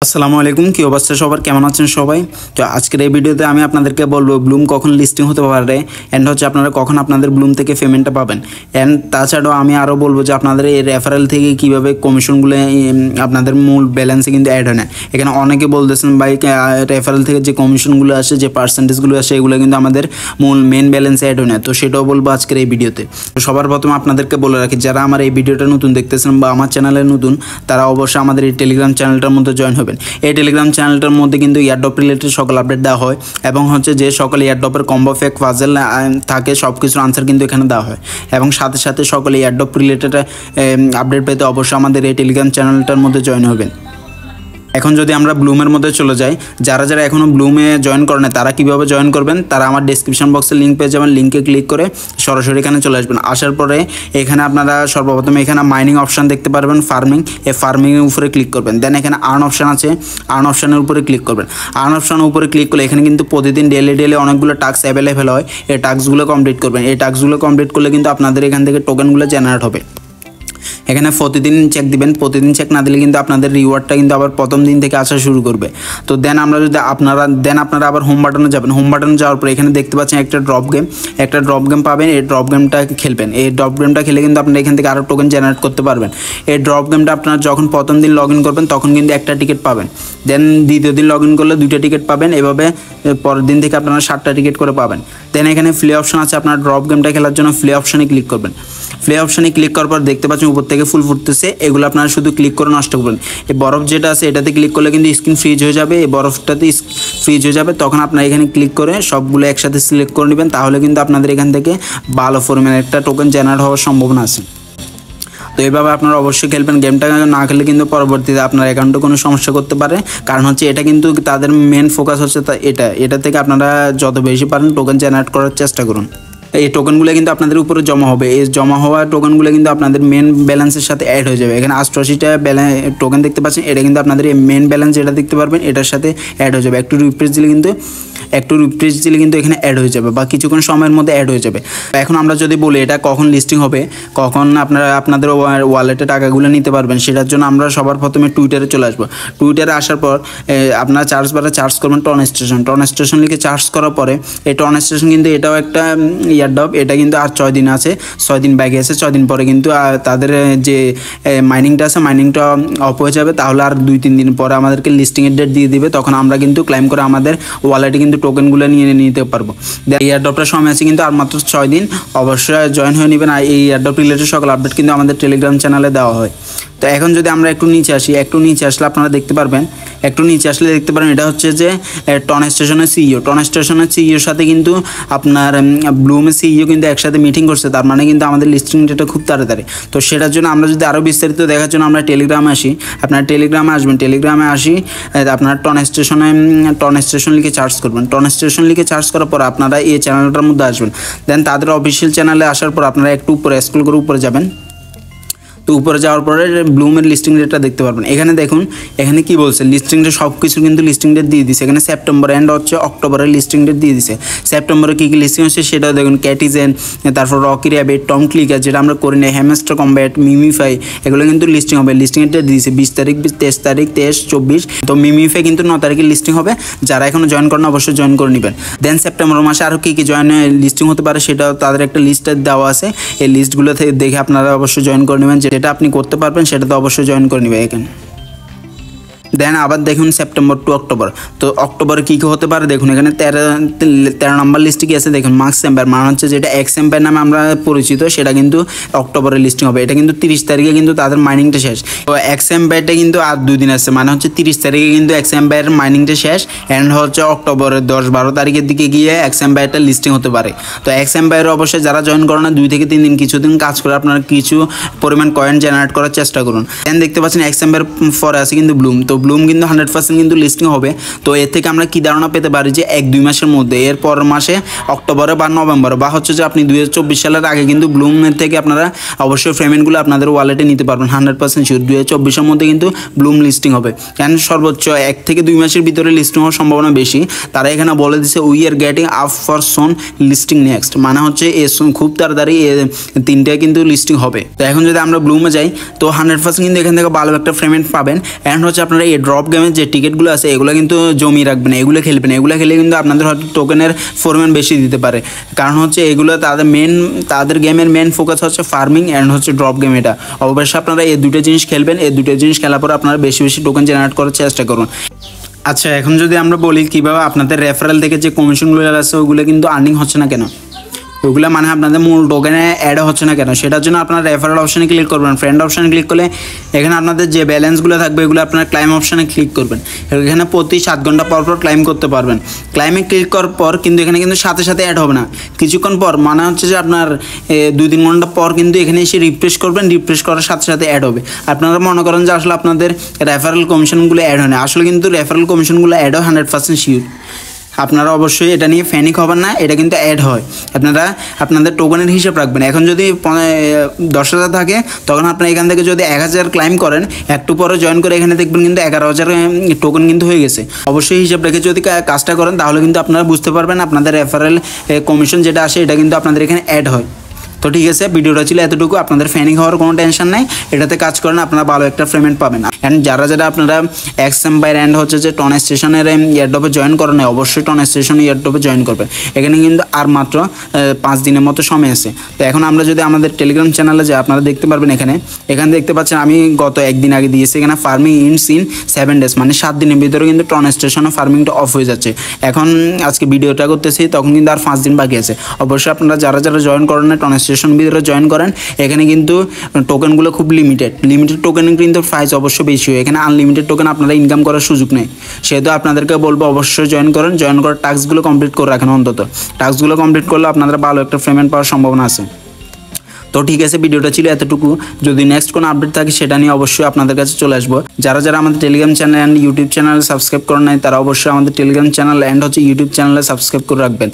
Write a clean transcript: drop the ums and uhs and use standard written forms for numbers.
আসসালামু আলাইকুম, কি অবস্থা সবার, কেমন আছেন সবাই? তো আজকের এই ভিডিওতে আমি আপনাদেরকে বলবো ব্লুম কখন লিস্টিং হতে পারে এন্ড হচ্ছে আপনারা কখন আপনাদের ব্লুম থেকে পেমেন্টটা পাবেন। এন্ড তাছাড়াও আমি আরও বলবো যে আপনাদের এই রেফারেল থেকে কীভাবে কমিশনগুলো আপনাদের মূল ব্যালেন্সে কিন্তু অ্যাড হয় না। এখানে অনেকে বলতেছেন ভাই রেফারেল থেকে যে কমিশনগুলো আসে, যে পার্সেন্টেজগুলো আসে, এগুলো কিন্তু আমাদের মূল মেন ব্যালেন্সে অ্যাড হয় না। তো সেটাও বলবো আজকের এই ভিডিওতে। তো সবার প্রথমে আপনাদেরকে বলে রাখি, যারা আমার এই ভিডিওটা নতুন দেখতেছেন বা আমার চ্যানেলে নতুন, তারা অবশ্যই আমাদের এই টেলিগ্রাম চ্যানেলটার মধ্যে জয়েন হবেন। এই টেলিগ্রাম চ্যানেলটার মধ্যে কিন্তু এয়ারড্রপ রিলেটেড সকল আপডেট দেওয়া হয় এবং হচ্ছে যে সকল এয়ারড্রপের কম্বো ফেক পাজেল থাকে সব কিছুর আনসার কিন্তু এখানে দেওয়া হয় এবং সাথে সাথে সকল এয়ারড্রপ রিলেটেড আপডেট পেতে অবশ্যই আমাদের এই টেলিগ্রাম চ্যানেলটার মধ্যে জয়েন হবেন। এখন যদি আমরা ব্লুমের মধ্যে চলে যাই, যারা যারা এখনও ব্লুমে জয়েন করেন তারা কীভাবে জয়েন করবেন, তারা আমার ডিসক্রিপশন বক্সে লিঙ্ক পেয়ে যাবেন। লিঙ্কে ক্লিক করে সরাসরি এখানে চলে আসবেন। আসার পরে এখানে আপনারা সর্বপ্রথম এখানে মাইনিং অপশান দেখতে পারবেন, ফার্মিং। এই ফার্মিংয়ের উপরে ক্লিক করবেন। দেন এখানে আর্ন অপশান আছে, আর্ন অপশানের উপরে ক্লিক করবেন। আর্ন অপশানের উপরে ক্লিক করলে এখানে কিন্তু প্রতিদিন ডেলি অনেকগুলো টাস্ক অ্যাভেলেবেল হয়। এই টাস্কগুলো কমপ্লিট করবেন। এই টাস্কগুলো কমপ্লিট করলে কিন্তু আপনাদের এখান থেকে টোকেনগুলো জেনারেট হবে। এখানে প্রতিদিন চেক দিবেন। প্রতিদিন চেক না দিলে কিন্তু আপনাদের রিওয়ার্ডটা কিন্তু আবার প্রথম দিন থেকে আসা শুরু করবে। তো দেন আপনারা আবার হোম বাটনে যাবেন। হোম বাটনে যাওয়ার পরে এখানে দেখতে পাচ্ছেন একটা ড্রপ গেম পাবেন। এই ড্রপ গেমটা খেলবেন। এই ড্রপ গেমটা খেলে কিন্তু আপনারা এখান থেকে আরও টোকেন জেনারেট করতে পারবেন। এই ড্রপ গেমটা আপনারা যখন প্রথম দিন লগ ইন করবেন তখন কিন্তু একটা টিকিট পাবেন। দেন দ্বিতীয় দিন লগ ইন করলে 2টা টিকিট পাবেন। এভাবে পরের দিন থেকে আপনারা 7টা টিকিট করে পাবেন। দেন এখানে প্লে অপশন আছে, আপনার ড্রপ গেমটা খেলার জন্য প্লে অপশনে ক্লিক করবেন। প্লে অপশনে ক্লিক করার পর দেখতে পাচ্ছেন উপর থেকে ফুল ফুটতেছে। এগুলো আপনারা শুধু ক্লিক করে নষ্ট করবেন। এই বরফ যেটা আছে এটাতে ক্লিক করলে কিন্তু স্ক্রিন ফ্রিজ হয়ে যাবে। এই বরফটাতে ফ্রিজ হয়ে যাবে। তখন আপনারা এখানে ক্লিক করে সবগুলো একসাথে সিলেক্ট করে নেবেন। তাহলে কিন্তু আপনাদের এখান থেকে ভালো পরিমাণে একটা টোকেন জেনারেট হওয়ার সম্ভাবনা আছে। তো এইভাবে আপনারা অবশ্যই খেলবেন। গেমটা না খেলে কিন্তু পরবর্তীতে আপনার অ্যাকাউন্টে কোনো সমস্যা করতে পারে। কারণ হচ্ছে এটা কিন্তু তাদের মেন ফোকাস হচ্ছে এটা থেকে আপনারা যত বেশি পারেন টোকেন জেনারেট করার চেষ্টা করুন। এই টোকেনগুলো কিন্তু আপনাদের উপরে জমা হবে। এই জমা হওয়া টোকেনগুলো কিন্তু আপনাদের মেন ব্যালেন্সের সাথে অ্যাড হয়ে যাবে। এখানে 88টা টোকেন দেখতে পাচ্ছেন। এটা কিন্তু আপনাদের এই মেন ব্যালেন্স যেটা দেখতে পারবেন এটার সাথে অ্যাড হয়ে যাবে। একটু রিফ্রেশ দিলে কিন্তু এখানে অ্যাড হয়ে যাবে বা কিছুক্ষণ সময়ের মধ্যে অ্যাড হয়ে যাবে। এখন আমরা যদি বলি এটা কখন লিস্টিং হবে, কখন আপনারা আপনাদের ওয়ালেটে টাকাগুলো নিতে পারবেন, সেটার জন্য আমরা সবার প্রথমে টুইটারে চলে আসবো। টুইটারে আসার পর আপনারা চার্জ করবেন টন স্টেশন লিখে চার্জ করার পরে এই টন স্টেশন কিন্তু এটাও একটা এয়ারড্রপ। এটা কিন্তু আর 6 দিন আছে, 6 দিন বাকি আছে। 6 দিন পরে কিন্তু তাদের যে মাইনিংটা আছে মাইনিংটা অফ হয়ে যাবে। তাহলে আর 2-3 দিন পরে আমাদেরকে লিস্টিংয়ের ডেট দিয়ে দিবে। তখন আমরা কিন্তু ক্লেম করে আমাদের ওয়ালেটে কিন্তু টোকেনগুলো নিয়ে নিতে পারবো। এই এয়ারড্রপটার সময় আছে কিন্তু আর মাত্র 6 দিন। অবশ্যই জয়েন হয়ে নেবেন। আর এই এয়ারড্রপ রিলেটেড সকল আপডেট কিন্তু আমাদের টেলিগ্রাম চ্যানেলে দেওয়া হয়। তো এখন যদি আমরা একটু নিচে আসলে আপনারা দেখতে পারবেন, এটা হচ্ছে যে টন স্টেশনের সিইওর সাথে কিন্তু আপনার ব্লুমের সিইও কিন্তু একসাথে মিটিং করছে। তার মানে কিন্তু আমাদের লিস্টিং ডেটটা খুব তাড়াতাড়ি। তো সেটার জন্য আমরা যদি আরও বিস্তারিত দেখার জন্য আমরা টেলিগ্রামে আসি, আপনারা টেলিগ্রামে আসবেন। টেলিগ্রামে আপনারা টন স্টেশন লিখে চার্জ করবেন। টন স্টেশন লিখে চার্জ করার পর আপনারা এই চ্যানেলটার মধ্যে আসবেন। দেন তাদের অফিসিয়াল চ্যানেলে আসার পর আপনারা একটু উপরে স্ক্রল করে উপরে যাবেন। তো উপরে যাওয়ার পরে ব্লুমের লিস্টিং ডেটটা দেখতে পারবেন। এখানে দেখুন, এখানে কি বলছে, লিস্টিং ডেট সব কিছু কিন্তু লিস্টিং ডেট দিয়ে দিছে। এখানে সেপ্টেম্বর এন্ড হচ্ছে অক্টোবরের লিস্টিং ডেট দিয়ে দিছে। সেপ্টেম্বরে কী লিস্টিং হচ্ছে সেটাও দেখুন। ক্যাটিজেন, তারপর রকি র্যাবিট, টং ক্লিকার যেটা আমরা করি না, হ্যামস্টার কম্ব্যাট, মিমিফাই, এগুলো কিন্তু লিস্টিং হবে। লিস্টিংয়ের ডেট দিয়েছে 20 তারিখ, 23 তারিখ, 23, 24। তো মিমিফাই কিন্তু 9 তারিখে লিস্টিং হবে। যারা এখনও জয়েন করেন অবশ্যই জয়েন করে নেবেন। দেন সেপ্টেম্বর মাসে আরও কী জয়েন লিস্টিং হতে পারে সেটাও তাদের একটা লিস্ট দেওয়া আছে। এই লিস্টগুলো থেকে দেখে আপনারা অবশ্যই জয়েন করে নেবেন। যেটা আপনি করতে পারবেন সেটা তো অবশ্যই জয়েন করে নেবে এখানে। দেন আবার দেখুন সেপ্টেম্বর টু অক্টোবর। তো অক্টোবরে কী হতে পারে দেখুন। এখানে 13 নম্বর লিস্টে কি আছে দেখুন, মার্কস এম্পায়ার, মানে হচ্ছে যেটা এক্স এম্পায়ার নামে আমরা পরিচিত, সেটা কিন্তু অক্টোবরের লিস্টিং হবে। এটা কিন্তু 30 তারিখে কিন্তু তাদের মাইনিংটা শেষ। তো এক্স এম্পায়ারটা কিন্তু আর 2 দিন আছে, মানে হচ্ছে 30 তারিখে কিন্তু এক্স এম্পায়ারের মাইনিংটা শেষ। অ্যান্ড হচ্ছে অক্টোবরের 10-12 তারিখের দিকে গিয়ে এক্স এম্পায়ারটা লিস্টিং হতে পারে। তো এক্স এম্পায়ারে অবশ্যই যারা জয়েন করেন না 2 থেকে 3 দিন কিছুদিন কাজ করে আপনারা কিছু পরিমাণ কয়েন জেনারেট করার চেষ্টা করুন। দেন দেখতে পাচ্ছেন এক্স এম্পায়ার পরে আছে কিন্তু ব্লুম। তো ব্লুম কিন্তু 100% কিন্তু লিস্টিং হবে। তো এর থেকে আমরা কি ধারণা পেতে পারি যে 1-2 মাসের মধ্যে, এর পরের মাসে অক্টোবরে বা নভেম্বরে, বা হচ্ছে যে আপনি 2024 সালের আগে কিন্তু ব্লুমের থেকে আপনারা অবশ্যই পেমেন্টগুলো আপনাদের ওয়ালেটে নিতে পারবেন। 100% শিওর 2024-এর মধ্যে কিন্তু ব্লুম লিস্টিং হবে। কেন সর্বোচ্চ 1 থেকে 2 মাসের ভিতরে লিস্টিং হওয়ার সম্ভাবনা বেশি। তারা এখানে বলে দিচ্ছে we are getting up for soon listing next, মানে হচ্ছে খুব তাড়াতাড়ি 3টায় কিন্তু লিস্টিং হবে। তো এখন যদি আমরা ব্লুমে যাই তো 100% কিন্তু এখান থেকে ভালো একটা পেমেন্ট পাবেন। অ্যান্ড হচ্ছে আপনারা এই ড্রপ গেমের যে টিকিটগুলো আছে এগুলো কিন্তু জমিয়ে রাখবেন, এগুলো খেলবেন। এগুলো খেলে কিন্তু আপনাদের হয়তো টোকেনের পরিমাণ বেশি দিতে পারে, কারণ হচ্ছে এগুলো তাদের গেমের মেন ফোকাস হচ্ছে ফার্মিং অ্যান্ড হচ্ছে ড্রপ গেম। এটা অবশ্যই আপনারা এই দুটো জিনিস খেলবেন। এই দুটো জিনিস খেলার পর আপনারা বেশি বেশি টোকেন জেনারেট করার চেষ্টা করুন। আচ্ছা, এখন যদি আমরা বলি কীভাবে আপনাদের রেফারেল থেকে যে কমিশনগুলো আছে ওগুলো কিন্তু আর্নিং হচ্ছে না কেন, ওগুলো মানে আপনাদের মূল টোকেনে অ্যাড হচ্ছে না কেন, সেটার জন্য আপনারা রেফারেল অপশানে ক্লিক করবেন। ফ্রেন্ড অপশানে ক্লিক করলে এখানে আপনাদের যে ব্যালেন্সগুলো থাকবে এগুলো আপনার ক্লাইম অপশানে ক্লিক করবেন। এখানে প্রতি 7 ঘন্টা পর পর ক্লাইম করতে পারবেন। ক্লাইমে ক্লিক করার পর কিন্তু এখানে কিন্তু সাথে সাথে অ্যাড হবে না, কিছুক্ষণ পর মানে হচ্ছে যে আপনার 2-3 ঘন্টা পর কিন্তু এখানে এসে রিফ্রেশ করবেন, রিফ্রেশ করার সাথে সাথে অ্যাড হবে। আপনারা মনে করেন যে আসলে আপনাদের রেফারেল কমিশনগুলো অ্যাড হয় না, আসলে কিন্তু রেফারেল কমিশনগুলো অ্যাড হয় 100% শিওর। আপনারা অবশ্যই এটা নিয়ে ফ্যানিক হবেন না, এটা কিন্তু অ্যাড হয়। আপনারা আপনাদের টোকেনের হিসাব রাখবেন। এখন যদি 10,000 থাকে তখন আপনারা এখান থেকে যদি 1,000 ক্লাইম করেন, একটু পরে জয়েন করে এখানে দেখবেন কিন্তু 11,000 টোকেন কিন্তু হয়ে গেছে। অবশ্যই হিসাব রেখে যদি কাজটা করেন তাহলে কিন্তু আপনারা বুঝতে পারবেন আপনাদের রেফারেল কমিশন যেটা আসে এটা কিন্তু আপনাদের এখানে অ্যাড হয়। তো ঠিক আছে, ভিডিওটা ছিল এতটুকু। আপনাদের ফ্যানিং হওয়ার কোনো টেনশন নাই, এটাতে কাজ করেন আপনারা ভালো একটা পেমেন্ট পাবেন। অ্যান্ড যারা আপনারা এক্সএমবাই অ্যান্ড হচ্ছে যে টন স্টেশনের এয়ারড্রপে জয়েন করেন নাই, অবশ্যই টন স্টেশন এয়ারড্রপে জয়েন করবেন। এখানে কিন্তু আর মাত্র 5 দিনের মতো সময় আছে। তো এখন আমরা যদি আমাদের টেলিগ্রাম চ্যানেলে যাই আপনারা দেখতে পারবেন এখানে দেখতে পাচ্ছেন আমি গত 1 দিন আগে দিয়েছি এখানে ফার্মিং ইনস ইন 7 ডেজ, মানে 7 দিনের ভিতরে কিন্তু টন স্টেশনে ফার্মিংটা অফ হয়ে যাচ্ছে। এখন আজকে ভিডিওটা করতেছি তখন কিন্তু আর 5 দিন বাকি আছে। অবশ্যই আপনারা যারা জয়েন করেন না টন স্টেশন ভিতরে জয়েন করেন। এখানে কিন্তু টোকেনগুলো খুব লিমিটেড টোকেন কিন্তু প্রাইস অবশ্যই বেশি হয়। এখানে আনলিমিটেড টোকেন আপনারা ইনকাম করার সুযোগ নেই, সেহেতু আপনাদেরকে বলবো অবশ্যই জয়েন করেন। জয়েন করার টাস্কগুলো কমপ্লিট করে রাখেন, অন্তত টাস্কগুলো কমপ্লিট করলে আপনাদের ভালো একটা পেমেন্ট পাওয়ার সম্ভাবনা আছে। তো ঠিক আছে, ভিডিওটা ছিল এতটুকু। যদি নেক্সট কোনো আপডেট থাকে সেটা নিয়ে অবশ্যই আপনাদের কাছে চলে আসবো। যারা আমাদের টেলিগ্রাম চ্যানেল অ্যান্ড ইউটিউব চ্যানেলে সাবস্ক্রাইব করেন নাই তারা অবশ্যই আমাদের টেলিগ্রাম চ্যানেল অ্যান্ড হচ্ছে ইউটিউব চ্যানেলে সাবস্ক্রাইব করে রাখবেন।